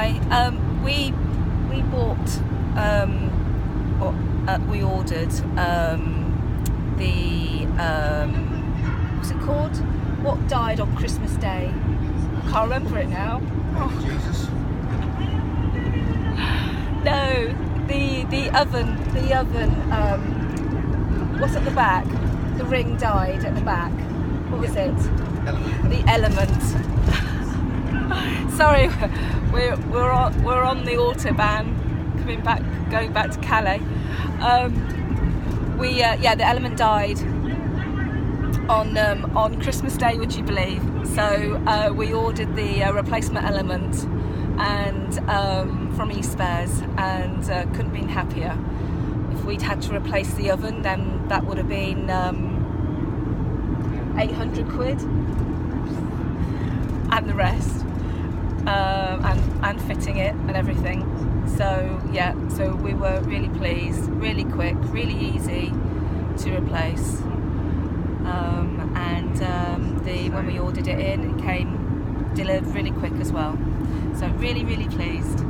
Hi. We bought we ordered the what's it called? What died on Christmas Day? I can't remember it now. Oh. Jesus. No, the oven. What's at the back? The ring died at the back. What was it? Element. The element. Sorry, we're on the autobahn going back to Calais. The element died on Christmas Day, would you believe? So we ordered the replacement element and from eSpares, and couldn't have been happier. If we'd had to replace the oven, then that would have been 800 quid and the rest, and fitting it and everything. So we were really pleased, really quick, really easy to replace, when we ordered it in, it came delivered really quick as well. So really, really pleased.